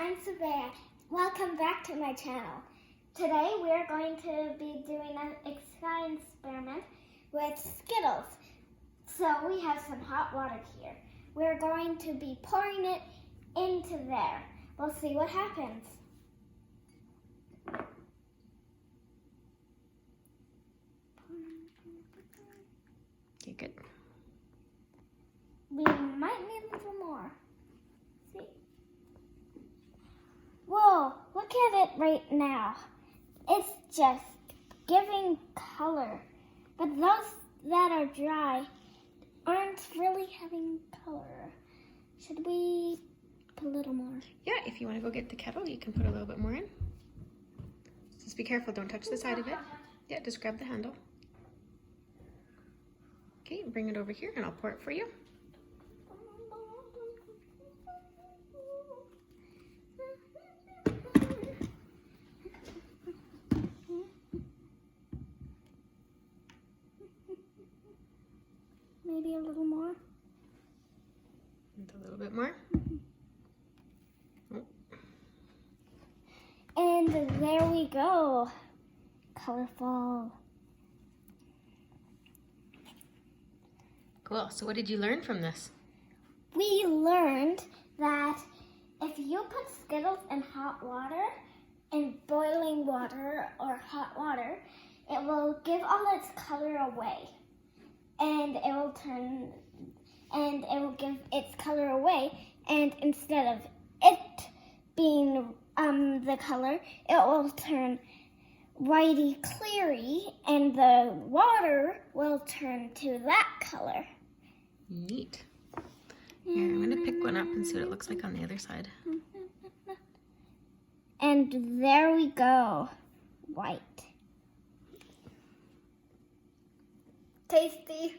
I'm Savannah. Welcome back to my channel. Today we're going to be doing an exciting experiment with Skittles. So we have some hot water here. We're going to be pouring it into there. We'll see what happens. Okay, good. We might need a little more. See? Whoa, look at it right now. It's just giving color. But those that are dry aren't really having color. Should we put a little more? Yeah, if you want to go get the kettle, you can put a little bit more in. Just be careful, don't touch the side of it. Yeah, just grab the handle. Okay, bring it over here and I'll pour it for you. Maybe a little more. And a little bit more. Oh. And there we go. Colorful. Cool. So what did you learn from this? We learned that if you put Skittles in hot water, in boiling water or hot water, it will give all its color away. And it will give its color away, and instead of it being the color, it will turn whitey cleary, and the water will turn to that color. Neat. Here, I'm gonna pick one up and see what it looks like on the other side. And there we go, white. Tasty.